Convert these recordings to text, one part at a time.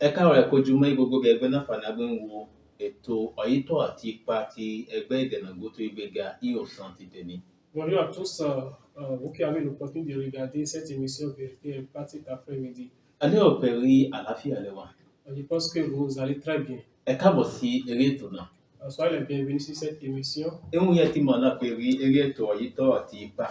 Ẹ káàárọ̀, ẹ kú ojúmọ́ ní gbogbo ibi ẹgbẹ́ náà fàní ń wo ètò Ọ̀yítọ́ àti ipa ti ẹgbẹ́ ìdènàgbò tó ìgbéga ìhòsàn ti tèmi. Bonjour à tous, vous qui avez l'opportunité de regarder cette émission Vérité et Empathie cet après-midi. A lérò pé rí àlàáfíà lẹ́wà. Je pense que vous allez très bien. Ẹ káàbọ̀ sí eré ètò náà. Soyez les bienvenus sur cette émission. Ehun yẹn ti mọ̀ náà pé rí eré ètò Ọ̀yítọ́ àti ipa.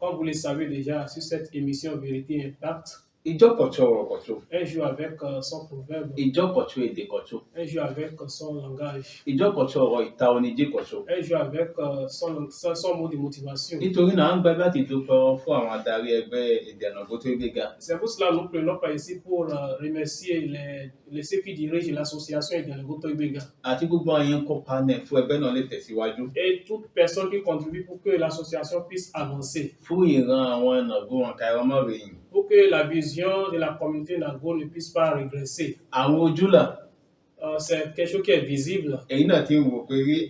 Comme vous le savez déjà, sur cette émission Vérité et Impact, Ìjọ kọ̀tọ̀ ọ̀rọ̀ kọ̀tọ̀. un joue avec son proverbe, Ìjọ kọ̀tọ̀ èdè kọ̀tọ̀. un joue avec son langage, Ìjọ kọ̀tọ̀ ọ̀rọ̀ ìta oníjì kọ̀tọ̀. un joue avec son mot de motivation. Nítorí náà, à ń gbà láti dúpẹ́ fún àwọn adarí ẹgbẹ́ ìdènàgbò tó ìgbéga. C'est pour cela que nous prenons par ici pour remercier ceux qui dirigent l'association Ìdènàgbò tó ìgbéga. Àti gbogbo àyìn kópa náà fún ẹgbẹ́ náà lè tẹ̀síwájú. Et toute personne qui contribue pour que l'association puisse avancer. Fún ìran àwọn ìnàgbò wọn káyọ̀ mọ́ rèyìn. Pour que la vision de la communauté Nago ne puisse pas régresser. Àwọn ojúlà. C'est quelque chose qui est visible. Èyí náà ti ń wò pé rí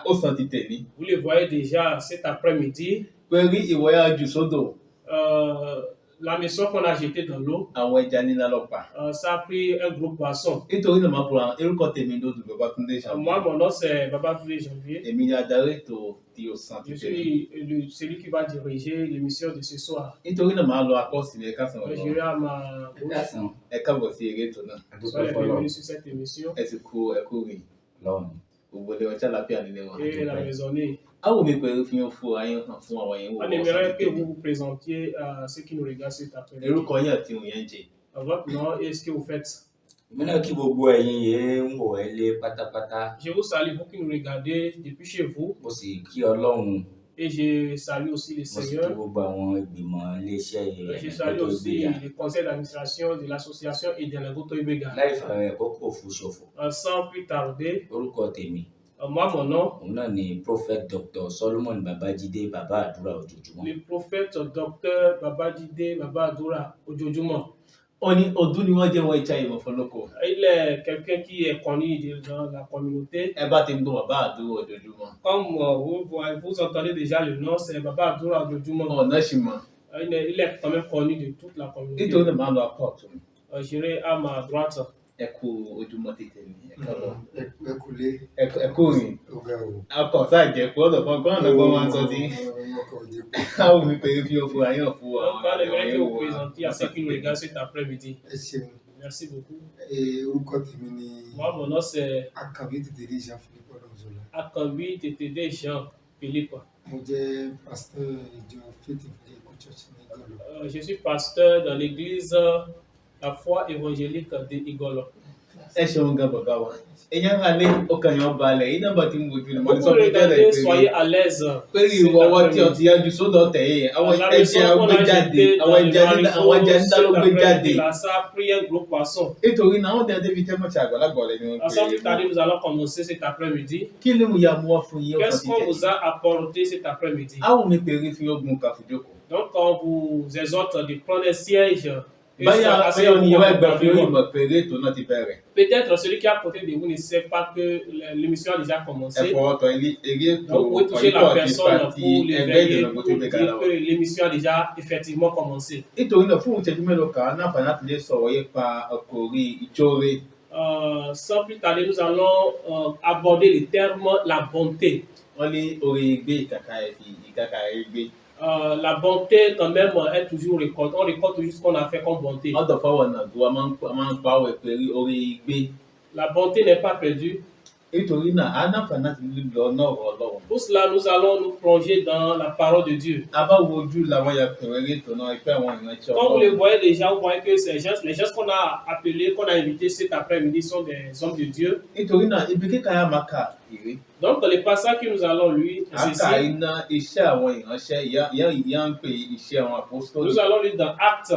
ó san ti tèmi. Vous le voyez déjà cet après-midi. Pé rí ìwọ́yà jù sódò. La maison qu'on a jetée dans l'eau. Àwọn ẹja nílá lọ pa. Ça a pris un gros poisson. Nítorí náà máa bọ̀rọ̀ orúkọ tèmi ló dùn Babátúndé Janvier. Moi, mon nom c'est Babátúndé Janvier. Èmi ni adarí ètò tí ó san ti Je tèmi. suis celui qui va diriger l'émission de ce soir. Nítorí náà máa lọ apọ́sìlẹ̀ ẹ̀ka sàn Je vais à ma gauche. Ẹ káàbọ̀ sí eré ètò náà. Soyez les bienvenus sur cette émission. Ẹ sì kú rìn. Gbogbo ilé ọjà lápẹ́ ànílé wọn. Et la maisonnée. Àwọn mi pẹ̀lú fi hàn fún ayé hàn fún àwọn yẹn wò. On aimerait que vous vous présentiez à ceux qui nous regardent cet après-midi. Orúkọ yín àti òun yẹn jẹ. Votre nom et ce que vous faites. Èmi náà kí gbogbo ẹ̀yin yẹn ń wò ẹ́ lé pátápátá. Je vous salue, vous qui nous regardez depuis chez vous. Mo sì kí Ọlọ́run. Et je salue aussi le Mo sì kí Seigneur. gbogbo àwọn ìgbìmọ̀ iléeṣẹ́ Je salue aussi le conseil d'administration de l'association Ìdènàgbò tó ìgbéga. Láì fààrẹ àkókò fún ṣòfò. Sans plus tarder, Orúkọ tèmi. moi, mon nom, Òun náà ni Prophet Dr. Solomon Babájídé Bàbá Àdúrà Ojoojúmọ́. le prophète Dr Babájídé Baba Àdúrà Ojoojúmọ́. Ó ní ọdún ni wọ́n jẹ́ wọn ìjà ìmọ̀ fọlọ́kọ̀. Il est quelqu'un qui est connu dans la communauté. Ẹ bá ti ń gbọ́ Bàbá Àdúrà Ojoojúmọ́. Comme vous entendez déjà le nom, c'est Baba Àdúrà Ojoojúmọ́. Ọ̀nà ṣì mọ̀. Il est quand même connu de toute la communauté. Nítorí náà máa lọ apá ọ̀tún. J'irai à ma droite. Ẹ kú ojúmọ́ tètè mi. Ẹ káàbọ̀. Ẹ kúlé. Ẹ kú rìn. Ọ̀gá o. Akọ̀ sáà jẹ́ pé ọ̀dọ̀ kan gbọ́n lọ́gbọ́n máa ń sọ sí. Ọkọ̀ òde kù. Àwọn mi pẹ̀lú fi òfin ayé fún wa. Donc, on aimerait que vous présentiez à ceux qui nous regardent cet après-midi. Ẹ ṣeun. Merci beaucoup. Orúkọ tèmi ni Moi, mon nom c'est Akànbí Tètèdé Jean-Philippe Ọlọ́runṣọlá. Akambi Tètèdé Jean Philippe. Mo jẹ́ pásítọ̀ ìjọ Faith Evangelical Church ní Igolo. Je suis pasteur dans l'église La Foi Évangélique de Igolo. Ẹ ṣeun gan bàbá wa. Èèyàn ńlá lé ọkàn yẹn balẹ̀ yìí nọ́mbà tí mo ju ni mo ní Vous sọ pé regardez, tẹ́lẹ̀ soyez à l'aise. pé ìwọ ọwọ́ tí ọtí yanjú sódò tẹ̀yìn àwọn ẹja gbé jáde àwọn ẹja ńlá ló gbé jáde. Ça a pris un gros poisson. Nítorí náà wọ́n dẹ́n débi tẹ́mọ̀tì àgbàlagbà ọ̀lẹ́ ni wọ́n Sans plus pè tarder, nous allons commencer cet après-midi. kí ló mú ya mú wá fún yín ọkàn Qu'est-ce ti qu'on tẹ̀. vous a apporté cet après-midi? Àwọn mi pèrè fi ogun kàfùjókòó. Donc, on vous exhorte de prendre un siège. Et Báyà ça, báyà ni ìwà ìgbà fi confortablement. ìmọ̀ pèrè ètò náà ti bẹ̀rẹ̀. Peut-être celui qui est à côté de vous ne sait pas que l'émission a déjà Ẹ commencé. fọwọ́ tọ eré ètò Donc, vous pouvez toucher Ọ̀yítọ́ la àti personne Ipa pour ti l'éveiller, ẹgbẹ́ pour ìdènàgbò tó dire gbé kalẹ̀ que l'émission a déjà effectivement commencé. nítorí náà fún ìṣẹ́jú mélòó kan náà fàánà ti lè sọ̀rọ̀ yípa àkòrí ìjóore. Sans plus tarder, nous allons aborder le terme la bonté. Wọ́n ní orí gbé ìkàkà ẹ̀ gbé. La bonté, quand même, est toujours récolte. On récolte toujours ce qu'on a fait comme bonté. Ọ̀dọ̀ fáwọn nàgbó a máa ń pa ọ̀wẹ̀ pẹ̀lú orí gbé. La bonté n'est pas perdue. Nítorí náà a náà fàánà ti lọ náà rọ̀ lọ́wọ́. Pour cela, nous allons nous plonger dans la parole de Dieu. A bá wo ojú làwọn ya pẹ̀rẹ̀ ètò náà ìpẹ́ àwọn ìrántí Comme vous le Ọlọ́run. voyez déjà, vous voyez que les gens qu'on a appelés, qu'on a invités cet après-midi sont des hommes de Dieu. Nítorí náà ibi kíkà yà máa kà ìwé. Donc, le passage que nous allons lire, A c'est kà ceci. iná iṣẹ́ àwọn ìránṣẹ́ ìyá ń pè iṣẹ́ àwọn apostoli. Nous allons lire dans Actes,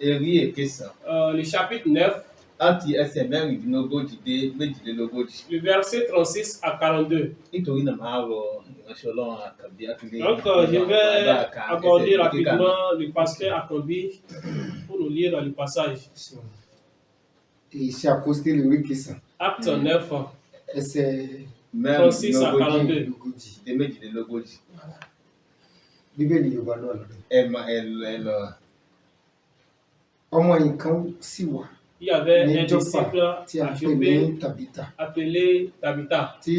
Eré èkésàn. le chapitre 9, Láti ẹsẹ̀ mẹ́rìndínlógójì dé méjìlélógójì. le verset 36 à 42. Nítorí náà máa rọ ìránṣẹ́ Ọlọ́run Àkànbí Akíndé. Donc, je vais aborder rapidement le pasteur Akambi pour nous lire le passage. Ṣeun. Ìṣe àpọ́stélì orí kẹsàn-án. Acte 9, Ẹsẹ̀ 36 à 42. mẹ́rìndínlógójì. dé méjìlélógójì. Bíbélì Yorùbá náà lọ́dọ̀. Ẹ lọ. Ọmọ yìí kan sì wà Il y avait ní un Jọ́pà disciple tí a à pè ní Joppé Tàbítà appelé Tabitha, tí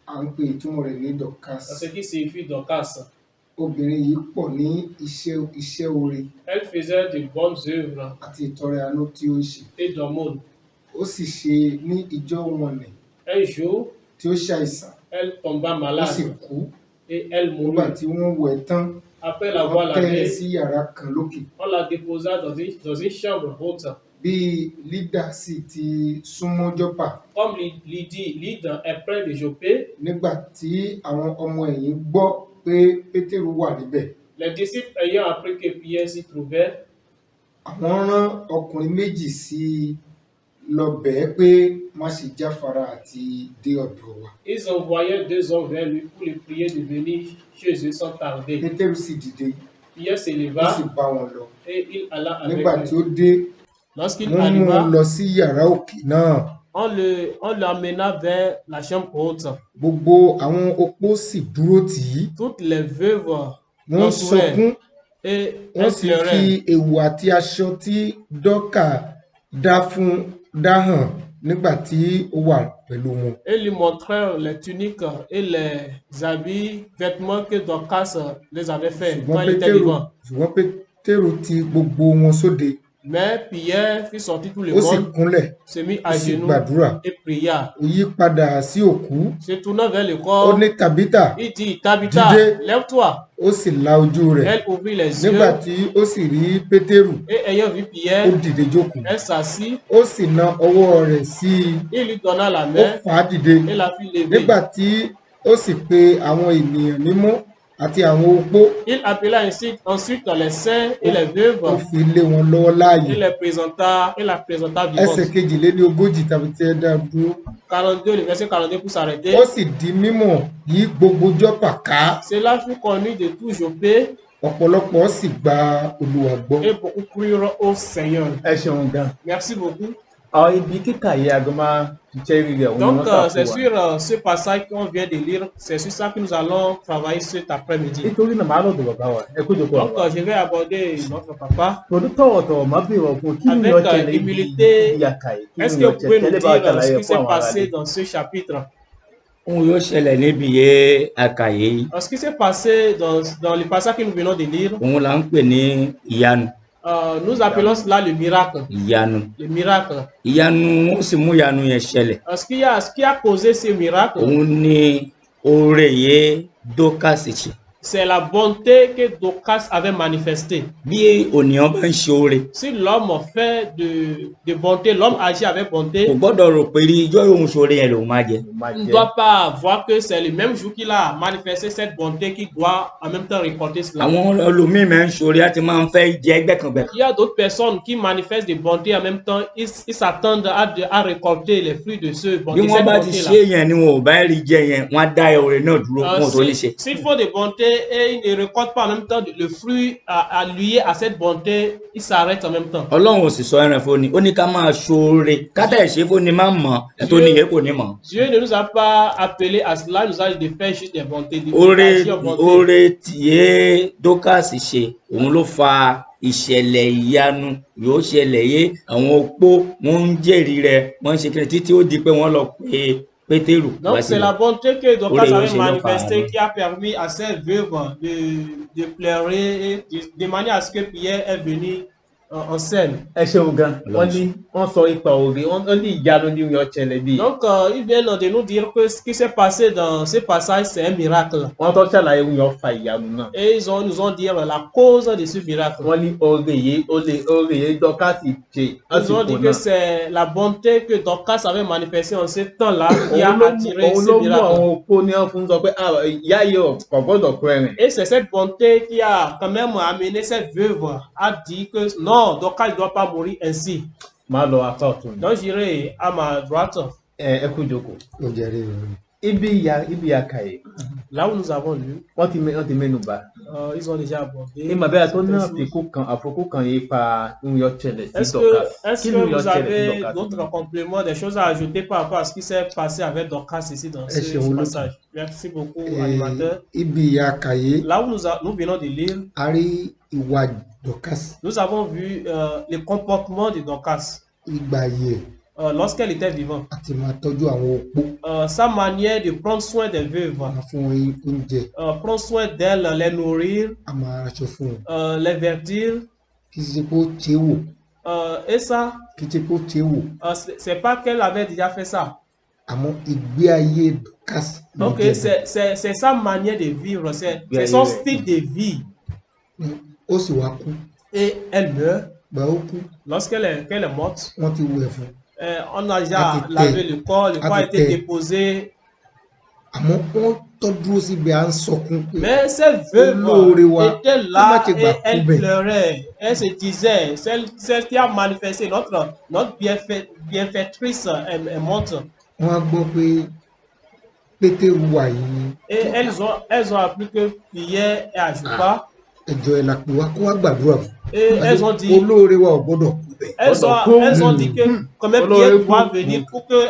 à ń pè ìtumọ̀ rẹ̀ ní Dorcas. ce qui signifie Dorcas. Obìnrin yìí pọ̀ ní iṣẹ́ oore Elle faisait de bonnes œuvres àti ìtọrẹ àánú tí ó ń ṣe. et d'aumône. Ó sì ṣe ní ìjọ wọn nì Un jour, tí ó ṣàìsàn, elle tomba ó sì malade kú. et elle Nígbà mourut. tí wọ́n wẹ̀ tán, Après l'avoir wọ́n tẹ́ ẹ lavée, sí yàrá kan lókè. on la déposa dans une chambre haute. Bí Lídà sì ti súnmọ́ Jọ́pà, Comme Lydie est près de Joppé, nígbà tí àwọn ọmọ ẹ̀yìn gbọ́ pé Pétérù wà níbẹ̀, les disciples ayant appris que Pierre s'y trouvait, àwọn rán ọkùnrin méjì sí i lọ bẹ̀ ẹ́ pé má ṣe jáfara àti dé ọ̀dọ̀ wa. ils envoyaient 2 hommes vers lui pour le prier de venir chez eux sans tarder. Pétérù sì dìde, Pierre ó sì s'éleva bá wọn lọ. et il alla avec Nígbà tí eux. ó dé, Lorsqu'il wọ́n mú un arriva, lọ sí yàrá òkè náà. on l'amena vers la chambre haute. Gbogbo àwọn opó sì dúró tì í. Toutes les veuves Wọ́n l'entouraient sọkún, et wọ́n elles sì fi pleuraient. èwù àti aṣọ tí Dọ́kà dá hàn nígbà tí ó wà pẹ̀lú wọn. Et lui montrèrent les tuniques et les habits, vêtements que Dorcas les avait fait quand il était vivant. Ṣùgbọ́n Pétérù ti gbogbo wọn sóde, Mais Pierre fit sortir tout le ó sì monde, kúnlẹ̀, se mit ó à sì genoux gbàdúrà. et pria. Ó yí padà sí òkú, Se tournant vers le ó corps, ní Tàbítà, il dit, Tabitha, Dìde. lève-toi. ó sì la ojú rẹ̀. Elle ouvrit les yeux Nígbà tí ó sì rí Pétérù, et ayant vu ó Pierre, dìde jókòó. elle s'assit, Ó sì na ọwọ́ rẹ̀ sí i, il lui donna la ó main fà á dìde. et la fit lever. Nígbà tí ó sì pe àwọn ènìyàn mímọ́ àti àwọn opó, Il appela ensuite les saints et les ó veuves fi lé wọn lọ́wọ́ láàyè. et la présenta Ẹsẹ̀ vivante. 42 tàbí tí ẹ dá dúró. 42, le verset 42 pour s'arrêter. Ó sì di mímọ̀ yí gbogbo Jọ́pà ká. Cela fut connu de tout Joppé Ọ̀pọ̀lọpọ̀ sì gba Olúwa gbọ́. et beaucoup crurent au Seigneur. ẹ ṣeun gan. Merci beaucoup. àwọn ibi kíkà yìí aago máa ṣiṣẹ́ rí rẹ̀ òun ni Donc, wọ́n kà c'est fún wa. sur ce passage qu'on vient de lire, c'est sur ça que nous allons travailler cet après-midi. nítorí náà màá lọ́dọ̀ bàbá wa ẹ kó jòkó Donc, àwọn. je vais aborder notre papa. pẹ̀lú tọ̀wọ̀tọ̀wọ̀ máa bèèrè ọ̀fun kí ni Avec, ọ̀chẹ̀ lè humilité, yàkà yìí kí Est-ce ni que vous ọ̀chẹ̀ pouvez nous tẹ́lẹ̀ bá wa dire ce ṣàlàyé qui s'est fún àwọn ará passé rẹ̀. dans ce chapitre? ohun yóò ṣẹlẹ̀ níbi yé àkàyé yìí Ce qui s'est passé dans le passage que nous venons de lire, òun là ń pè ní ìyanu nous appelons cela le miracle. ìyanu Le miracle. ìyanu ó sì mú ìyanu yẹn ṣẹlẹ̀ Ce qui a causé ce miracle, òun ni oore yé dókàsì ṣe c'est la bonté que Dorcas avait manifestée. bí ònìyàn bá ń ṣe oore Si l'homme fait de bonté, l'homme agit avec bonté, kò gbọ́dọ̀ rò pé ijọ́ òun ṣoore yẹn lòun máa jẹ Máa il ne jẹ́. doit pas voir que c'est le même jour qu'il a manifesté cette bonté qu'il doit en même temps récolter cela. àwọn ẹlòmíín máa ń ṣoore á ti máa ń fẹ́ jẹ gbẹ̀kàngbẹ̀kàn Il y a d'autres personnes qui manifestent des bontés en même temps, ils s'attendent à récolter les fruits de ce bí bonté, wọ́n cette bá ti bonté-là. ṣe yẹn ni wọn ò bá rí jẹ yẹn wọ́n á dá oore náà dúró wọn ò tó ní ṣe. S'ils font des bontés et ils ne récoltent pas en même temps le fruit lié à cette bonté, ils s'arrêtent en même temps. ọlọ́run ò sì sọ ẹran fún ni ó ní ká máa ṣoore kátà ìṣe fún ni máa mọ̀ ẹ́ tó níyẹn kò ní mọ̀. Dieu ne nous a pas appelés à cela, il nous a dit de faire juste des bontés, de oore agir en bonté. oore tìyé dókàsì ṣe òun ló fa ìṣẹ̀lẹ̀ ìyanu yóò ṣẹlẹ̀ yé àwọn opó wọ́n ń jẹ́rìí rẹ̀ wọ́n ń ṣe kiri títí ó di pé wọ́n lọ pe pétérù wá Donc c'est sílẹ̀. la bonté que Dorcas Oui, avait c'est manifestée le qui a permis à ces veuves de pleurer et de manière à ce que Pierre est venu en scène. ẹ ṣeun gan. wọ́n ní wọ́n sọ ipa òre wọ́n ní ìyanu ní ìyàn ọ̀chẹ̀lẹ̀ bíi. Donc ils viennent de nous dire que ce qui s'est passé dans ce passage c'est un miracle. wọ́n tó ṣàlàyé ìyàn fa ìyanu náà. Et nous ont dit la cause de ce miracle. wọ́n ní oore yìí dọ́kàsì ṣe Ils ont lásìkò dit que náà. c'est la bonté que Dorcas avait manifestée en ce temps-là qui a attiré òun ce ló mú miracle. àwọn opó ní wọn fún sọ pé ìyá yìí kò gbọ́dọ̀ kú ẹ̀rìn. Et c'est cette bonté qui a quand même amené cette veuve à dire que non, Dorcas ne doit pas mourir ainsi. máa lọ apá ọ̀tún ni. Donc j'irai à ma droite. ẹ kú jókòó. Ó jẹ́rìí rẹ̀. ibi ya kàyé Là où nous avons lu, wọ́n ti mẹ́nu bà. ils ont déjà abordé. Ìmọ̀ bẹ́ẹ̀ tó ní certaines choses. àfikún kan yìí pa ń yọ ṣẹlẹ̀ sí Est-ce Dorcas. que Kí ni yọ vous ṣẹlẹ̀ sí avez Dorcas? d'autres compléments, des choses à ajouter par rapport à ce qui s'est passé avec Dorcas ici dans ce passage? Merci beaucoup, animateur. Ibi àkàyé Là où nous venons de lire, a rí ìwà Dorcas nous avons vu le comportement de Dorcas ìgbà ayé lorsqu'elle était vivante. àti máa tọ́jú àwọn opó, Sa manière de prendre soin des veuves, máa fún wọn oúnjẹ, prendre soin d'elles, les nourrir, a máa raṣọ fún wọn. les vertir. Kì í ṣe pé ó ṣe é wò, Et ça, kì í ṣe pé ó ṣe é wò, c'est pas qu'elle avait déjà fait ça. àmọ́ ìgbé ayé Dorcas ló Donc, jẹ́ c'est sa manière de vivre, c'est son style de vie. bẹ́ẹ̀. Ó sì wá kú, Et elle meurt. gbà ó kú, Lorsqu'elle est morte, wọ́n ti wẹ̀ fún, on a déjà lavé le corps a été déposé. àmọ́ wọ́n tọ́ dúró síbi à ń sọkún pé Mais cette veuve olóore wa était kó má là ti gbà et kú elle bẹ́ẹ̀. pleurait. Elle se disait, celle qui a manifesté notre bienfaitrice est morte. Wọ́n á gbọ́ pé Pétérù wà yìí, Et elles ont appris que Pierre est à Joppa. ẹjọ́ ẹ̀ la pè wá kó wá gbàdúrà fún. Et elles ont dit, Olóore wa ò gbọ́dọ̀ kú bẹ́ẹ̀. elles ont dit que quand même Pierre doit venir pour que,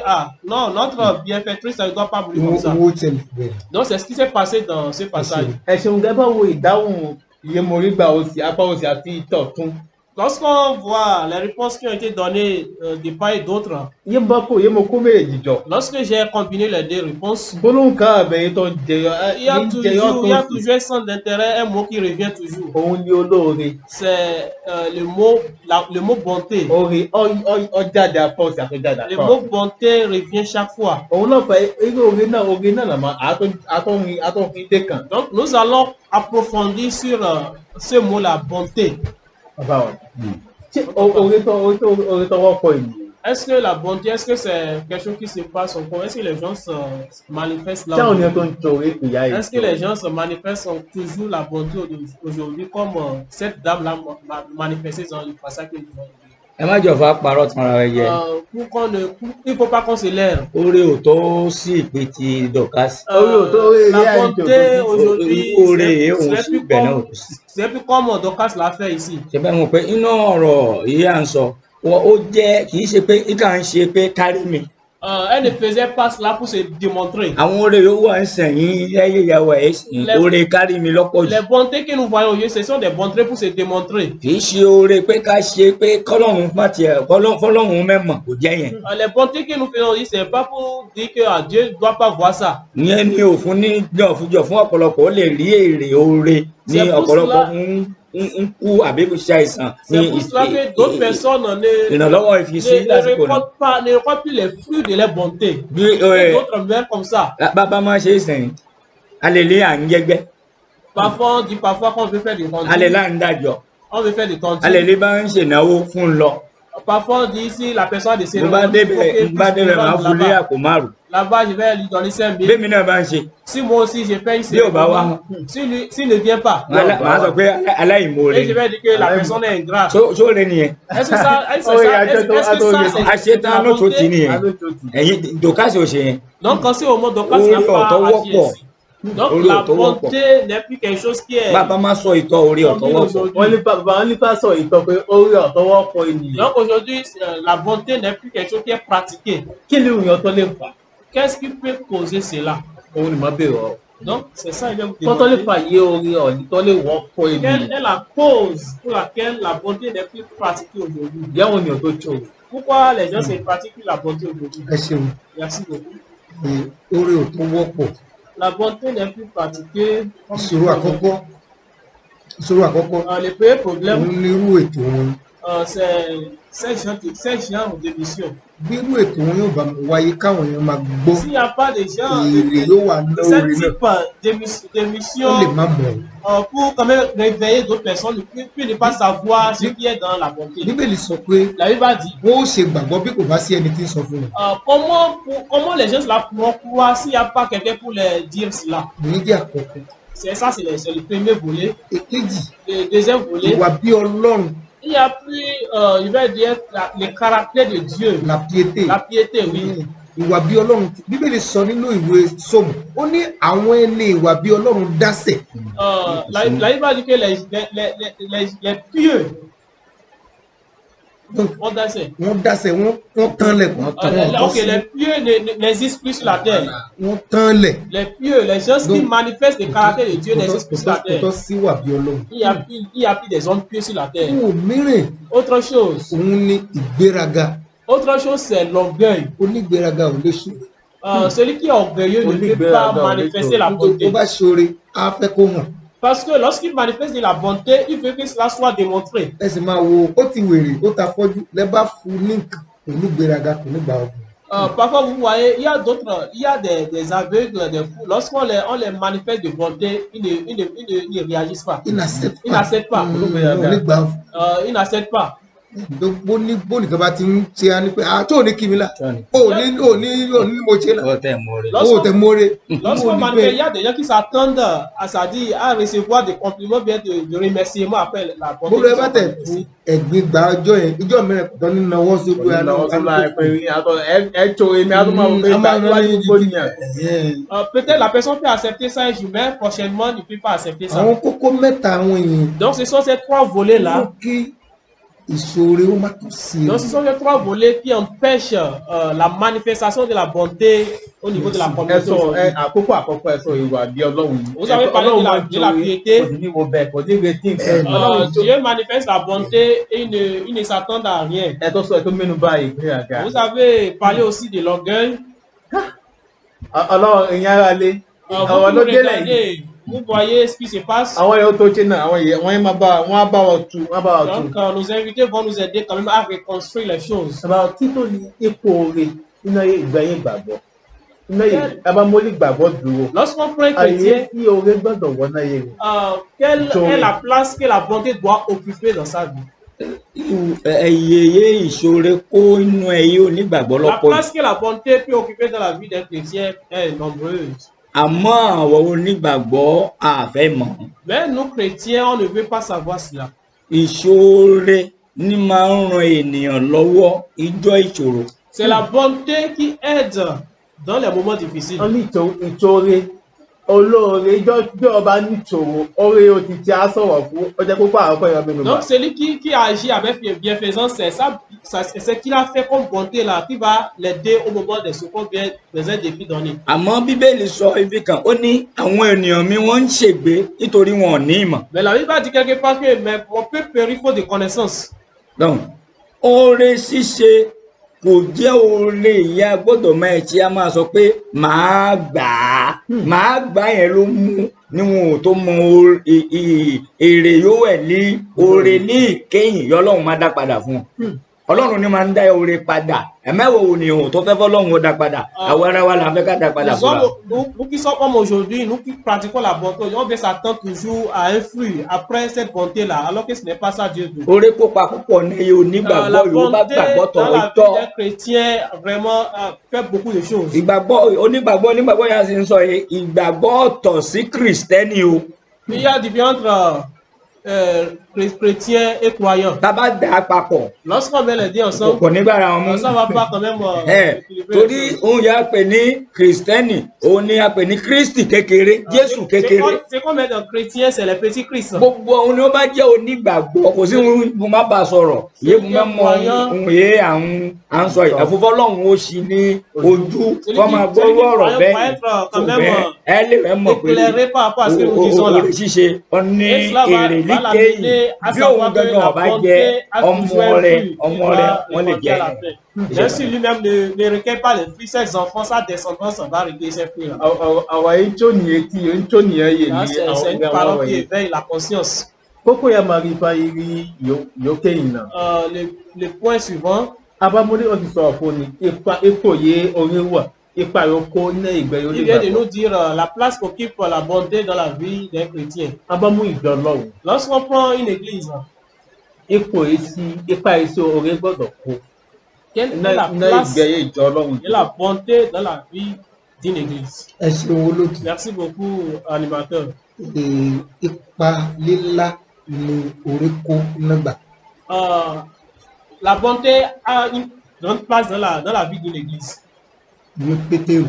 non, notre bienfaitrice ne doit pas mourir comme ça. Owó tẹ̀lé bẹ́ẹ̀. Donc c'est ce qui s'est passé dans ce passage. Ẹ ṣeun gẹ́gẹ́ bá wo ìdáhùn Iyemori-gba òsì apá òsì àti ìtọ̀tún. Lorsqu'on voit les réponses qui ont été données de part et d'autre, Iyemoko méjèèjì jọ. lorsque j'ai combiné les deux réponses, Gbólóhùn kan àbẹ̀yìn tó jẹyọ il y a toujours un centre d'intérêt, un mot qui revient toujours. òun ni olóore. C'est le mot bonté. Orí ọjáde apá òsì àti ọjáde apá. Le mot bonté revient chaque fois. Òun náà fẹ́ orí náà làmọ́ àtọ́fin dé kan. Donc nous allons approfondir sur ce mot, la bonté. Bàbá wa. Ṣé orí tó wọ́pọ̀ ènìyàn? Est-ce que la bonté, est-ce que c'est quelque chose qui se passe encore? Est-ce que les gens se manifestent là? Ṣé àwọn ènìyàn tó ń tọ orí ìpìyà yìí? Est-ce que les gens se manifestent toujours la bonté aujourd'hui comme cette dame-là manifesté dans le passage que nous avons vu? Ẹ má jọ fà parọ́ tanra rẹ jẹ. Il ne faut pas qu'on se lève. Orí ò tó sí ìpè ti Dorcas. La bonté aujourd'hui, c'est plus comme Dorcas l'a fait ici. Ṣé bẹ́ẹ̀ mo pé inú ọ̀rọ̀ yìí à ń sọ, ó jẹ́ kì í ṣe pé ìkà ń ṣe pé kárí mi. Elle ne faisait pas cela pour se démontrer. Àwọn oore yòówù à ń sẹ̀yìn lẹ́yìn ìyàwó ẹ̀ sìn, oore kárí mi lọ́pọ̀ jù. Les bontés que nous voyons aujourd'hui, ce sont des bontés pour se démontrer. Kì í ṣe oore pé ká ṣe pé kọ́lọ́run má tiẹ̀ fọlọ́run mẹ́mọ̀ kò jẹ́ yẹn. Les bontés que nous faisons aujourd'hui, ce n'est pas pour dire que Dieu ne doit pas voir ça. Ìyẹn ni òfin ní jọ̀fúnjọ̀ fún ọ̀pọ̀lọpọ̀ ó lè rí èrè oore ní ọ̀pọ̀lọpọ̀ ń kú àbí ṣe àìsàn ní ìrànlọ́wọ́ ìfisí lásìkò náà. Ne récoltent plus les fruits de leur bonté. D'autres meurent comme ça. Bàbá máa ṣe é sẹ́yìn, alẹ́lẹ́ à ń jẹ́gbẹ́. Parfois, on dit parfois qu'on veut faire des tontines. Alẹ́lẹ́ à ń dájọ́. On veut faire des tontines. Alẹ́lẹ́ bá ń ṣènáwó fún un lọ. Parfois, on dit si la personne a des Mo bá débẹ̀ máa fún lé àpò márùn. Là-bas, je vais lui donner 5 000. Bẹ́ẹ̀mi náà bá ń ṣe. Si moi aussi je paye, Bí ò bá wá. S'il ne vient pas. Màá sọ pé aláìmoore. Et je vais dire que la personne est ingrate. Sóore nìyẹn. Est-ce que ça, Àṣetán ló tó tì nìyẹn. Ẹ̀yin Dorcas ò ṣe yẹn. Donc, quand c'est au mot Dorcas n'a pas agi ainsi. Donc, la bonté n'est plus quelque chose qui est... Bàbá máa sọ ìtọ́ orí ọ̀tọ̀ wọ́pọ̀. Wọ́n ní sọ ìtọ́ pé orí ọ̀tọ̀ wọ́pọ̀ ènìyàn. Donc, aujourd'hui, la bonté n'est plus quelque chose qui est pratiqué. Kí ni ìrìn ọ̀tọ̀ lè fà? Qu'est-ce qui peut causer cela? Òun ni màá bèrè ọ. Donc, c'est ça, il va vous Tọ́tọ́ lè demander. fà yé orí ọ̀tọ̀ lè wọ́pọ̀ ènìyàn. Quelle est la cause pour laquelle la bonté n'est plus pratiquée aujourd'hui? Ìyá àwọn ènìyàn tó ṣòro. Pourquoi les gens ne pratiquent plus la bonté aujourd'hui? Ẹ ṣeun, Merci beaucoup. oore ò tó wọ́pọ̀. La bonté n'est plus pratiquée. Ìṣòro àkọ́kọ́ Le premier problème, òun ni irú ètò wọn. c'est ces genres d'émission. Bí irú ètò wọn yóò bá wáyé káwọn èèyàn máa gbọ́, S'il n'y a pas de gens, èrè yóò wà de lórí ce náà, type d'émission, ó lè má mọ̀. pour quand même réveiller d'autres personnes, puis ne pas savoir ce qui est dans la bonté. Bíbélì sọ pé La Bible a dit, wọ́n ó ṣe gbàgbọ́ bí kò bá sí ẹni tí ń sọ fún wọn. comment les gens là pourront croire s'il n'y a pas quelqu'un pour les dire cela? Ìyẹn jẹ́ àkọ́kọ́. C'est ça, c'est le premier volet. Èkejì, Le deuxième volet, ìwà bí Ọlọ́run, il y a plus, je vais dire, le caractère de Dieu. la piété. La piété, oui. ìwà bí Ọlọ́run Bíbélì sọ nínú ìwé Sóòmù ó ní àwọn ẹni ìwà bí Ọlọ́run dásẹ̀. La Bible dit que les pieux ont dansé. Wọ́n dásẹ̀ wọ́n tán lẹ̀ Ok, les pieux n'existent plus sur la terre. wọ́n tán lẹ̀. Les pieux, les gens qui manifestent le caractère de Dieu n'existent plus sur la Kò terre. tọ́ sí ìwà bí Ọlọ́run. Il y a plus des hommes pieux sur la terre. Ohun mìíràn Autre chose, òun ni ìgbéraga. c'est l'orgueil. Onígbéraga ò lè ṣòro. Celui qui est orgueilleux ne peut pas manifester la Tó bonté. bá ṣoore á fẹ́ kó hàn. Parce que lorsqu'il manifeste de la bonté, il veut que cela soit démontré. Ẹ sì máa wo ó ti wèrè ó ta fọ́jú lẹ́ bá fún ní nǹkan onígbéraga kò ní gbà ọ̀gbìn. Parfois, vous voyez, il y a des aveugles, des fous. Lorsqu'on les manifeste de bonté, ils ne réagissent pas. Ils n'acceptent pas. Ils n'acceptent pas. Bó nìkan bá ti ń ṣe á ní pé tó ní kí mi là ó ní mo ṣe là ó tẹ̀ mọ́re. Lorsqu'on manifeste, il y a des gens qui s'attendent à recevoir des compliments, bien de remerciements après la bonté. Bó lọ bá tẹ̀ fún ẹ̀gbin gba ọjọ́ yẹn ìjọ mìíràn kò tán ní nawọ́ sójú ẹ̀ peut-être la personne peut accepter ça un jour, mais prochainement, il ne peut pas accepter ça. Àwọn kókó mẹ́ta àwọn èèyàn. Donc, ce sont ces trois volets-là. Ìṣòro ó má tún sí i. Donc, ce sont les trois volets qui empêchent la manifestation de la bonté au niveau de la communauté. Àkókò àkọ́kọ́ ẹ sọ ìwà bí Ọlọ́run. Vous avez parlé de la piété. Dieu manifeste la bonté et il ne s'attend à rien. Ẹ tó sọ ẹ tó mẹ́nu bà ìgbéraga. Vous avez parlé aussi de l'orgueil. Ọlọ́run ìyẹn ara lé. Àwọn ló délẹ̀ yìí. Vous voyez ce qui se passe. Àwọn yóò tó ṣe náà, àwọn yẹn wọ́n máa bá wọn tú. Donc, nos invités vont nous aider quand même à reconstruire les choses. Àbá títò ní ipò rẹ̀ nínú ìgbẹ̀yìn ìgbàgbọ́. Nínú abámọ́lé ìgbàgbọ́ dúró. Lorsqu'on prend un chrétien, Àyè tí oore gbọ́dọ̀ wọ́n náà yẹ rẹ̀. quelle est la place que la bonté doit occuper dans sa vie? Ẹyẹ ìṣòro kó inú ẹyẹ onígbàgbọ́ La lọ́pọ̀. place que la bonté peut occuper dans la vie d'un chrétien est nombreuse. Àmọ́ àwọn onígbàgbọ́ àfẹ́ mọ̀. Mais nous chrétiens, on ne veut pas savoir cela. Ìṣòro ní máa ń ran ènìyàn lọ́wọ́ ijọ́ ìṣòro. C'est la bonté qui aide dans les moments difficiles. Wọ́n ní ìṣòro olóore ìjọ ọba níṣòro oore ó ti ti á sọ̀rọ̀ fún ọjọ́ púpọ̀ àkọ́kọ́ ìyá mẹ́nu bá. Donc celui qui agit avec bienfaisance, c'est ça, c'est qu'il a fait comme bonté là, qui va l'aider au moment des secours, bien des aides défis donnés. Àmọ́ Bíbélì sọ ibi kan ó ní àwọn ènìyàn mi wọ́n ń ṣègbé nítorí wọn ò ní ìmọ̀. Mais la Bible dit quelque part que mais on peut périr faute de connaissance. Donc oore ṣíṣe kò jẹ́ oore ìyá gbọ́dọ̀ máa tí a máa sọ pé màá gbà á yẹn ló mú níwọ̀n ò tó mọ èrè yóò wẹ̀ ní oore ní ìkẹyìn yọlọ́run máa dá padà fún ọ. Ọlọ́run ni máa ń dá oore padà ẹ̀mẹ́wò ònìyàn tó fẹ́ fọ́lọ́run ó dá padà àwọn ará wa là ń fẹ́ ká dá padà fún wa. Nous qui sommes comme aujourd'hui, nous qui pratiquons la bonté, on veut s'attendre toujours à un fruit après cette bonté-là, alors que ce n'est pas ça Dieu veut. Oore kópa púpọ̀ ní onígbàgbọ́ Yorùbá gbàgbọ́ tọ̀wọ́ tọ́. La bonté chrétien vraiment fait beaucoup de choses. Ìgbàgbọ́ onígbàgbọ́ yà sí ń sọ yìí ìgbàgbọ́ ọ̀tọ̀ sí Kristẹni o. Il y a différents chrétiens et croyants. Tá bá dà á papọ̀. Lorsqu'on met les deux ensemble, kò ní gbára wọn mú. ça va pas quand même. Torí òun yà pè ní Kristẹni òun ni a pè ní Kristi kékeré Jésù kékeré. C'est comme être un chrétien, c'est les petits Christ. Gbogbo òun ni ó bá jẹ́ onígbàgbọ́ kò sí mo má bá sọ̀rọ̀ yé mo mọ ohun yé à ń sọ yìí àfọwọ́ Ọlọ́run ó ṣí ní ojú wọ́n máa gbọ́rọ̀ ọ̀rọ̀ bẹ́ẹ̀ ẹ lè rẹ̀ mọ̀ pé oore ṣíṣe ọ ní èrè níkẹyìn bí òun gangan ọba jẹ́ ọmọ rẹ̀ wọ́n lè jẹ́. Même si lui-même ne recueille pas les fruits, ses enfants, sa descendance va recueillir ses fruits. Àwọn ìjọ nìyẹn tí ìjọ nìyẹn yé ní c'est une parole qui éveille la conscience. Kókó ya máa rí báyìí yókè yìí náà. Le point suivant. Abámọ́lé ó ti sọ̀rọ̀ fún ni ipò yé orí wà ipa yòókù ní ìgbẹ́yìn onígbàgbọ́. Il vient de nous dire la place qu'occupe la bonté dans la vie d'un chrétien. Abámú ìjọ Ọlọ́run. Lorsqu'on prend une église. Ipa èsì oore gbọ́dọ̀ kó. Quelle est la place de la bonté dans la vie d'une église? Merci beaucoup, animateur. Ipa lílá ni oore kó nígbà. La bonté a une grande place dans la vie d'une église. ìwé pétérù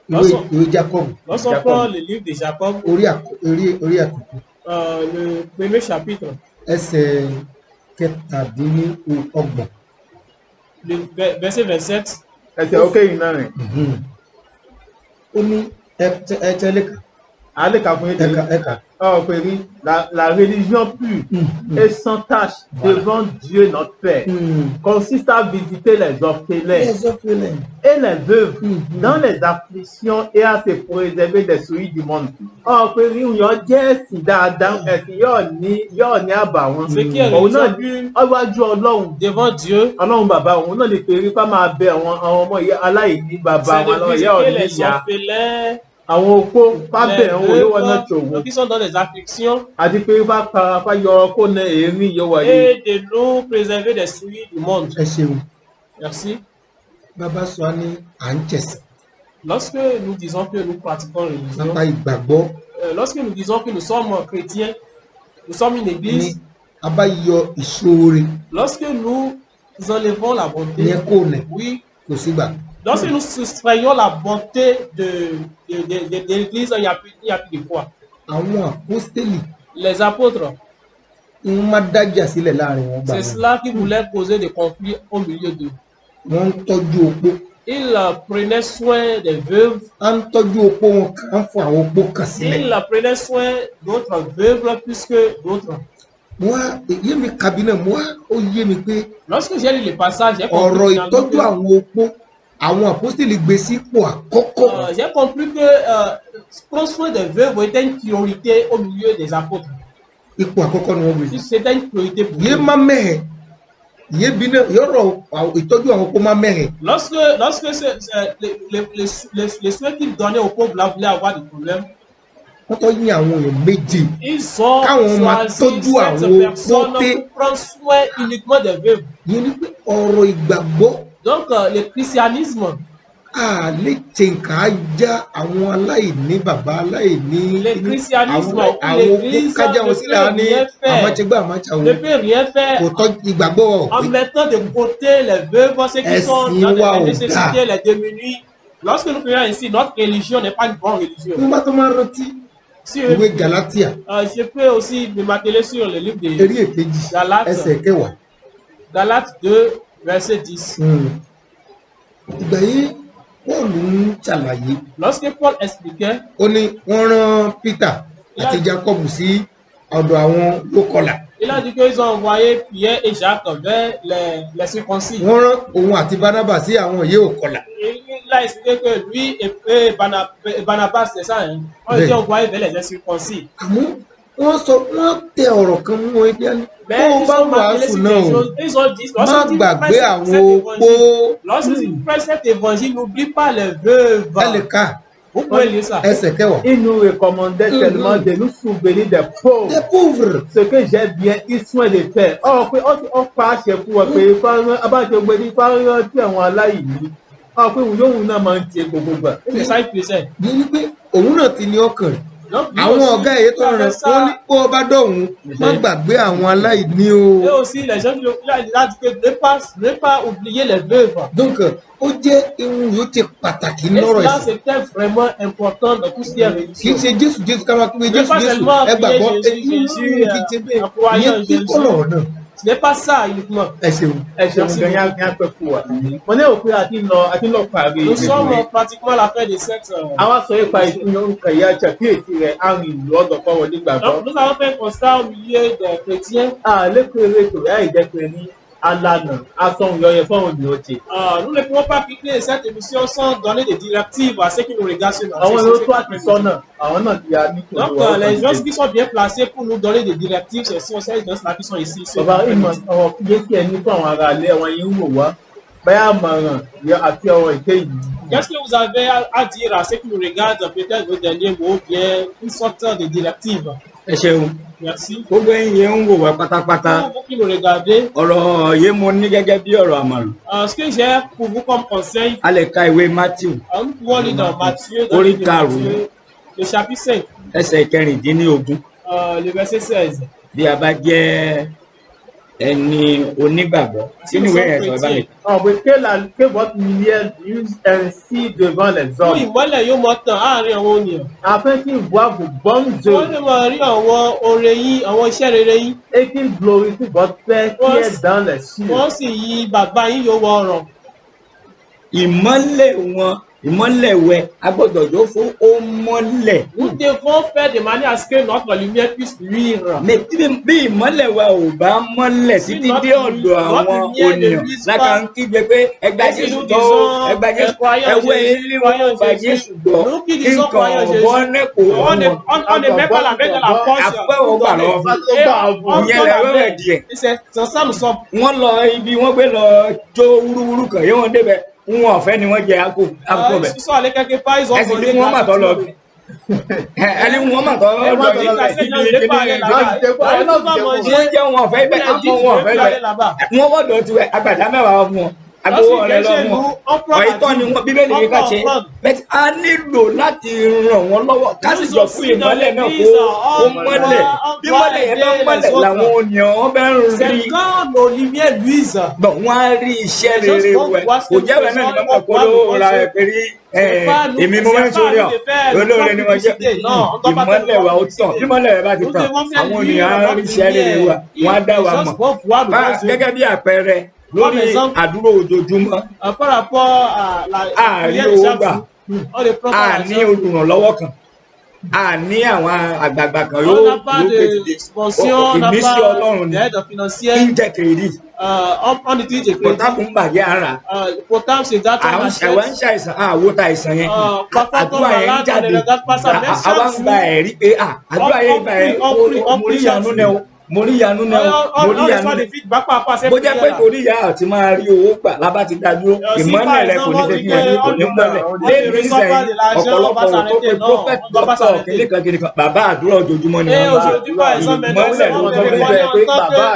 ìwé jacob Lorsqu'on prend le livre de Jacob, orí àkọ́kọ́ le premier chapitre, ẹsẹ̀ kẹtàdínlọ́gbọ̀n. le verset 27, ẹsẹ̀ ó kéyìn náà rìn. ó ní ẹtẹ́lẹ́kà Aleka fún yín ẹ̀ka. pé rí la religion pure et sans tache devant Dieu notre Père consiste à visiter les orphelins et les veuves dans les afflictions et à se préserver des souilles du monde. Pé rí yàn jẹ́ ẹ̀sìn dáadáa, ẹ̀sìn yóò ní àbàwọ́n. ce qui est Òun náà religion ọwájú Ọlọ́run devant Dieu, Ọlọ́run bàbá òun náà lè pè rí ká máa bẹ àwọn ọmọ aláìní bàbá c'est wọn de lọ́wọ́ ìyá visiter òní les ìyá. orphelins, Àwọn opó bá les bẹ̀ wọn olówó náà veuves, ṣòwò. ceux qui sont dans les afflictions, Àti pé bá para yọ kó na èémí yóò wáyé. et de nous préserver des souilles du monde. ẹ ṣeun Merci. bàbá sọ ní à ń tẹ̀sán Lorsque nous disons que nous pratiquons la religion, nípa ìgbàgbọ́ lorsque nous disons que nous sommes chrétiens, nous sommes une ní église, a bá yọ ìṣòro lorsque nous enlevons la bonté, ìyẹn kò nẹ̀ oui, kò sígbà. lorsque nous soustrayons la bonté de l'église, il y a plus de foi. àwọn àpọ́stélì Les apôtres, ń má dájà sílẹ̀ láàrin wọn gbà c'est wọn. cela qui voulait causer des conflits au milieu d'eux. wọ́n ń tọ́jú opó Ils prenaient soin des veuves, à ń tọ́jú opó wọn kà ń fún àwọn opó kàn sílẹ̀. ils prenaient soin d'autres veuves plus que d'autres. Moi yé mi kàbínà moi ó yé mi pé Lorsque j'ai lu le passage, j'ai ọ̀rọ̀ compris, ìtọ́jú àwọn opó àwọn àpọ́stélì gbé sípò àkọ́kọ́. j'ai compris que prendre soin des veuves était une priorité au milieu des apôtres. ipò àkọ́kọ́ ni wọ́n gbé sí. C'était une priorité pour yé eux. má mẹ́hẹ̀ yé bí náà yọ̀rọ̀ ìtọ́jú àwọn opó má mẹ́hẹ̀. Lorsque les soins qu'ils donnaient aux pauvres là voulaient avoir des problèmes, wọ́n tọ́ yín àwọn èèyàn méje ils ont káwọn máa choisi tọ́jú àwọn cette personne opó pour prendre soin uniquement des veuves. yé ni pé ọ̀rọ̀ ìgbàgbọ́ Donc, le christianisme, a lè ṣe nǹkan á já àwọn aláìní bàbá aláìní le christianisme, àwọn opó l'église kájà wọn sílẹ̀ á ní rien faire, àmọ́ṣẹ́gbà àmọ́ṣàwọ̀ ne peut rien faire kò tọ́ ìgbàgbọ́ en mettant de côté les veuves, ceux qui sont dans les nécessités, les démunis. Lorsque nous faisons ainsi, notre religion n'est pas une bonne religion. nígbà tó máa ń rántí Si, ìwé Galatia je peux aussi me m'atteler sur le livre de eré èkejì ẹsẹ̀ kẹwàá. Galates 2, verset 10. ìgbà yìí Pọ́ọ̀lù ń ṣàlàyé Lorsque Paul expliquait, ó ní wọ́n rán Peter àti Jacob sí ọ̀dọ̀ àwọn lókọlà. il a dit qu'ils ont envoyé Pierre et Jacques vers les circoncis. wọ́n rán òun àti Barnabas sí àwọn ìyé òkọlà. Il a expliqué que lui et Barnabas, c'est ça, hein, ont été envoyés vers les circoncis. àmọ́ wọ́n tẹ ọ̀rọ̀ kan mú wọn ẹgbẹ́ ní. Mais bó o ils bá ont marqué wàásù sur náà des o choses. Ils ont dit, má lorsque tu gbàgbé prêches àwọn cet opó. évangile, lorsque tu prêches cet évangile, n'oublie pas les veuves. ẹ lè ká Vous pouvez lire ça. ẹsẹ̀ kẹwàá. Il nous recommandait tellement de nous souvenir des pauvres. des pauvres. Ce que j'ai bien eu soin de faire. Pé ó pàṣẹ fún wa pé abájọ gbé ní fáwọn tí àwọn aláìní. Pé òun yóò náà máa ń ṣe gbogbo gbà. C'est ça qu'il faisait. bí ní pé òun náà ti ní ọkàn rẹ̀. Donc, lui àwọn aussi, ọ̀gá ẹ̀yẹ tó il rẹ̀ avait ça. wọ́n ní kó o bá dọ̀hún má gbàgbé àwọn aláìní o. Et aussi, les gens, il a dit que ne pas oublier les veuves. donc ó jẹ́ ihun yóò ti pàtàkì Et lọ́rọ̀ cela, ẹ̀sìn. c'était vraiment important dans tout ce qui est kì í religion. ṣe Jésù ká máa pé Mais Jésù pas Jésù seulement ẹ gbàgbọ́ appuyer Jésus, kì í ṣe bẹ́ẹ̀ en croyant ìyẹn en kí Jésus. kọ́ lọ̀rọ̀ náà. Ce n'est pas ça uniquement. ẹ ṣeun. Ẹ ṣeun gan yá pẹ́ fún wa. Mo ní òpin àti lọ parí. Nous sommes pratiquement à la fin de cette. Àwọn sọ nípa ìpinnu orúkọ ìyá ṣàkíyèsí rẹ̀ àrùn ìlú ọ̀dọ̀ pọ̀ wọlé gbàgbọ́. Donc, nous avons fait un constat au milieu des chrétiens. Lẹ́kọ̀ọ́rẹ́ kò rẹ́ ìjẹ́pẹ́ ní alànà asọ̀hún yọyẹ fọ́wọ́n ìlú ọ̀tẹ̀. Nous ne pouvons pas quitter cette émission sans donner des directives à ceux qui nous regardent sur Àwọn ló tó àti sọ́nà àwọn náà ti yà ní kò Donc, les gens qui sont bien placés pour nous donner des directives, ce sont ces gens qui sont ici. Bàbá ìmọ̀ ọ̀rọ̀ kíyé kí ẹni fún àwọn ará ilé àwọn yìí ń wò wá. Báyà àmọ̀ràn àti ọ̀rọ̀ ìkéyìí. Qu'est-ce que vous avez à dire à ceux qui nous regardent, peut-être vos derniers mots, bien une sorte de directive? ẹ ṣeun Merci. gbogbo ẹ̀yin yẹn ń wò wá pátápátá Pour vous qui nous regardez, ọ̀rọ̀ yìí mo ní gẹ́gẹ́ bí ọ̀rọ̀ àmọ̀ràn. ce que j'ai pour vous comme conseil, a lè ka ìwé Matthew nous pouvons lire dans Matthieu, dans Orí le livre de karùn-ún. Matthieu, le chapitre 5, ẹsẹ̀ kẹrìndínlógún le verset 16. bí a bá jẹ́ ẹni onígbàgbọ́ Si kí nous ni ìwé sommes yẹn sọ báyìí. chrétiens, Envoyez que votre lumière brille ainsi devant les fún hommes, ìmọ́lẹ̀ yóò mọ tàn láàrin àwọn ènìyàn. afin qu'ils voient vos bonnes Wọ́n lè œuvres máa rí àwọn oore yín, àwọn iṣẹ́ rere yín. et qu'ils glorifient votre Père qui est dans les cieux. Wọ́n sì yí bàbá yín yóò wọ ọ̀rọ̀. ìmọ́lẹ̀ wọn ìmọ́lẹ̀ wẹ agbọ́dọ̀ yóò fún ó mọ́lẹ̀. Nous devons faire de manière à ce que notre lumière puisse luire. Mais bí ìmọ́lẹ̀ wa ò bá mọ́lẹ̀ títí dé ọ̀dọ̀ àwọn ènìyàn lákà ń kígbe pé ẹgbà Jésù gbọ́ ó ẹgbà Jésù ẹwẹ́ ilé wọn ẹgbà Jésù gbọ́ nǹkan ọ̀bọ nẹ́kọ̀ọ́ On ne met pas la main dans la poche. àpẹ́wọ̀ gbà lọ ìyẹn lẹ́wẹ̀rẹ̀ díẹ̀. C'est ça nous sommes. wọ́n lọ ibi wọ́n gbé lọ jó wúrúwúrú kan yé wọn débẹ̀ wọn ọ̀fẹ́ ni wọ́n jẹ àpò bẹ̀. Ils sont allés quelque part, ils ont ẹ̀sìn tí wọ́n mà tọ́ lọ bí ẹni wọ́n mà tọ́ lọ bí Wọ́n jẹ́ wọn ọ̀fẹ́ ibẹ̀ àpò wọn ọ̀fẹ́ ibẹ̀ wọ́n wọ́dọ̀ tiwẹ̀ àgbàdá mẹ́wàá fún wọn agbowó ọ̀rẹ́ lọ fún wọn ọ̀ìtọ́ ni wọn bíbélì yìí ká ṣe bẹ́ẹ̀ a nílò láti ràn wọ́n lọ́wọ́ ká sì jọ fún ìmọ́lẹ̀ náà kó mọ́lẹ̀ bí mọ́lẹ̀ yẹn bá mọ́lẹ̀ làwọn ènìyàn wọn bẹ́ẹ̀ ń rí C'est quand nos lumières luisent. bọ̀ wọ́n á rí iṣẹ́ rere wẹ̀ kò jẹ́ wẹ̀ náà ní wọ́n kọ́ ló ra ẹ̀ pé rí èmi mo máa ń sórí ọ̀ olóore ni wọ́n jẹ́ ìmọ́lẹ̀ wa ó tàn bí mọ́lẹ̀ rẹ̀ bá ti tàn àwọn ènìyàn á rí iṣẹ́ rere wa wọ́n á dá wa mọ̀ gẹ́gẹ́ bí àpẹẹrẹ lórí àdúró ojoojúmọ́ Par rapport à la àárí prière de owó chaque gbà jour, on les prend par àní l'argent. olùrànlọ́wọ́ kan àní àwọn àgbààgbà kan On yóò n'a pas d'expansion, on n'a ìmísí Ọlọ́run pas ni d'aide financière. ń jẹ́ kèrèdì On utilise des pọ̀tà crédits. fún gbàgbé àrà Pourtant, c'est date on àwọn ń achète. ṣàìsàn àwòtà àìsàn yẹn Parfois, àdúrà yẹn ń on jáde ne regarde pas ça, mais àwa ń chaque gba jour, ẹ̀rí pé àdúrà yẹn gbà ẹ̀ mo rí ìyanu náà o mo rí ìyanu náà o mo rí on ìyanu reçoit náà des feedback par rapport à ces bó jẹ́ pé prières-là. torí ìyá àti máa rí owó gbà lábá ti dá dúró Si ìmọ́lẹ̀ par rẹ kò ní exemple, ṣe on kí dit ẹni kò ní qu'on mọ́lẹ̀ ne lẹ́nu reçoit pas ìsẹ̀yìn de l'argent, on va ọ̀pọ̀lọpọ̀ tó s'arrêter. pé Non, prophet on va pas doctor s'arrêter. kìnìkan bàbá àdúrà ojoojúmọ́ ni Et wọ́n bá aujourd'hui, par exemple, maintenant, ìmọ́lẹ̀ on ló se sọ reconnaît bẹ́ẹ̀ en tant que Baba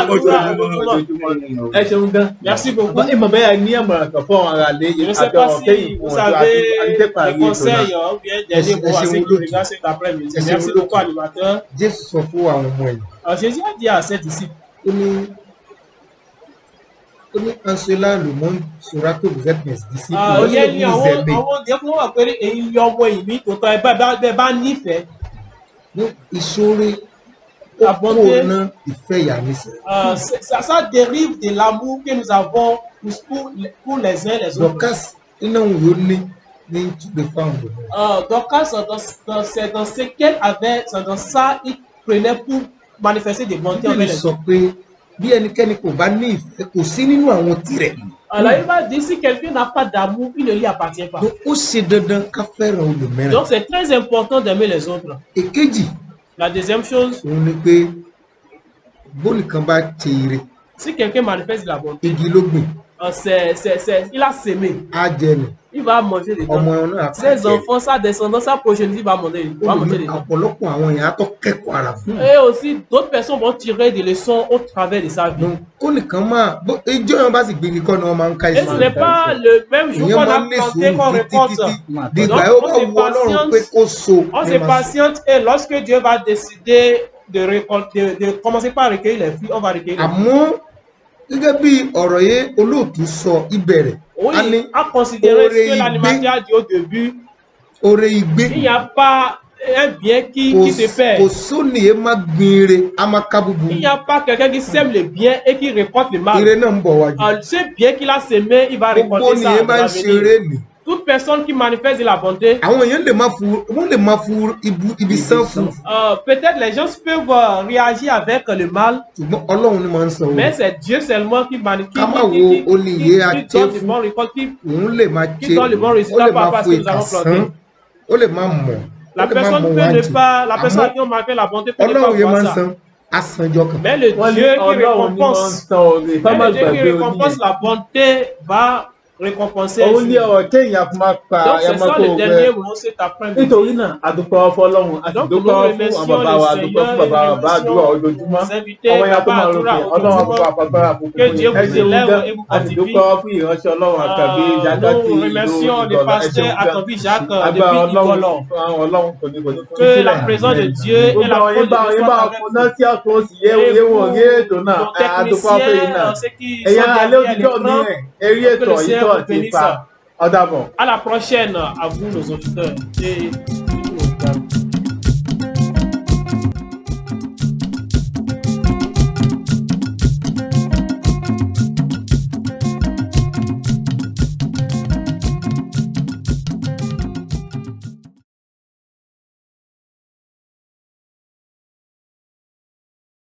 àdúrà ojoojúmọ́. Ẹ ṣeun gan. Merci beaucoup. Ìmọ̀ bẹ́ẹ̀ ní àmọ̀ràn kan fún àwọn ará ilé Je ne sais àti pas ọ̀rọ̀ kẹ́yìn si fún vous wọn tó avez àti des parí ètò náà. conseils ou bien des Merci, mots à ceux qui beaucoup. regardent cet après-midi. Merci Merci beaucoup. beaucoup, animateur. Jésù sọ fún àwọn ọmọ ẹ̀yìn Alors, Jésus a dit à ses disciples, ó ní en cela le monde saura que vous êtes mes disciples ó lorsque yẹ vous ní les àwọn aimez. òde fún wa pé èyí ni ọmọ ìmí tòótọ́ ẹ bá nífẹ̀ẹ́. Donc ìṣòro ó La kó bonté. ná ìfẹ́ ìyá nísìnyí. Ça dérive de l'amour que nous avons pour les uns les autres. Dorcas iná òun yóò ní túbẹ̀ fáwọn ọmọ. Dorcas, c'est dans ce qu'elle avait, c'est dans ça, il prenait pour manifester des bontés Bíbélì envers les sọ autres. pé bí ẹnikẹ́ni kò bá ní ìfẹ́ kò sí nínú àwọn tirẹ̀. Alors il va dire, si quelqu'un n'a pas d'amour, il ne lui appartient pas. Donc ó ṣe dandan ká fẹ́ràn olùmíràn. Donc c'est très important d'aimer les autres. Èkejì La deuxième chose, òun ni pé bónìkan bá ṣe ire si quelqu'un manifeste de la bonté, igi ló gbìn il a semé, á jẹ nù il va manger des ọmọ dents. náà á Ses pàjẹ́. enfants, sa descendance, sa progéniture va manger des dents. Ọ̀pọ̀lọpọ̀ àwọn èèyàn á tó kẹ́kọ̀ọ́ ara fún un. Et aussi, d'autres personnes vont tirer des leçons au travers de sa vie. Donc kó nìkan máa ijó yẹn bá sì gbégi kọ́ ni wọ́n máa ń ká Et ce n'est pas le même jour ìyẹn qu'on máa a ń ní planté qu'on sùúrù récolte. títí dìgbà yóò bá wù Ọlọ́run pé kó so On ní se máa so. patiente et lorsque Dieu va décider de récolter, de commencer par recueillir les fruits, on va recueillir les fruits. Àmọ́ gẹ́gẹ́ bí ọ̀rọ̀ yẹn olóòtú sọ ìbẹ̀rẹ̀ Oui, a ní à considérer Ore ce que l'animateur a dit au début, oore ìgbé il n'y a pas un bien qui se fait. kò sóni ẹ má gbin ire a má ká búburú Il n'y a pas quelqu'un qui sème le bien et qui récolte le mal. ire náà ń bọ̀ wájú Ce bien qu'il a semé, il va gbogbo récolter ni ça ẹ dans máa ń ṣeré l'avenir. nì Toute personne qui manifeste de la bonté, àwọn èèyàn lè má fu ibi sán fún peut-être les gens peuvent réagir avec le mal, ṣùgbọ́n Ọlọ́run ni máa ń san o mais c'est Dieu seulement qui Ká má wo olùyè àti donne le fún. bon récolte, òun lè máa Qui donne le bon ó résultat lè par máa rapport à fo ce que nous avons ìkà planté. sán ó lè máa mọ̀ La ó lè máa personne mọ̀ peut wájú ne pas, la personne à àmọ́ qui on m'a fait la bonté peut ne pas Ọlọ́run yẹn máa voir ń ça. san asanjọ kan. Mais le Wọ́n ní Dieu qui Ọlọ́run ni wọ́n ń récompense, san oore. Ká má mais le Dieu qui gbàgbé récompense oníyẹn. la bonté va récompenser un òun ní jour. ọ̀rọ̀ téèyàn fi máa pa Donc, c'est ẹmọ ça tó le gbẹ. dernier mot cet après-midi. Nítorí náà, àdúpẹ́ fọ́lọ́run, àti Donc, dúpẹ́ nous fún àwọn remercions bàbá wa, le àdúpẹ́ fún Seigneur bàbá et wa bá àdúrà remercions ojoojúmọ́. les invités, Ọmọ ya tó Baba máa Àdúrà rògbìn, Ọlọ́run àbúkọ ojoojúmọ́. àpapọ̀ra fún Que Dieu ẹ vous ṣeun élève gan, et vous àti fortifie. dúpẹ́ fún ìránṣẹ́ Ọlọ́run àkàbí Jagati Nous ìlú remercions les Ìgbọ̀lọ̀, ẹ ṣeun pasteurs gan. Akabi Jacques Agbára depuis Igolo. Ọlọ́run kò ní fún Que sílẹ̀. la présence de Dieu et Gbogbo la àwọn force de yín Dieu bá soient avec ọkùnrin vous. sí àtún òsì Et yéwò vous, rí ètò náà, nos àdúpẹ́ fún yín náà. techniciens, ceux qui Ẹ̀yà sont alẹ́ derrière òtítọ́ mi l'écran, rẹ̀, eré que ètò le ọ̀yítọ́ Seigneur vous àti bénisse. ipa. Ọ̀dàbọ̀. À la prochaine, à vous nos auditeurs. Et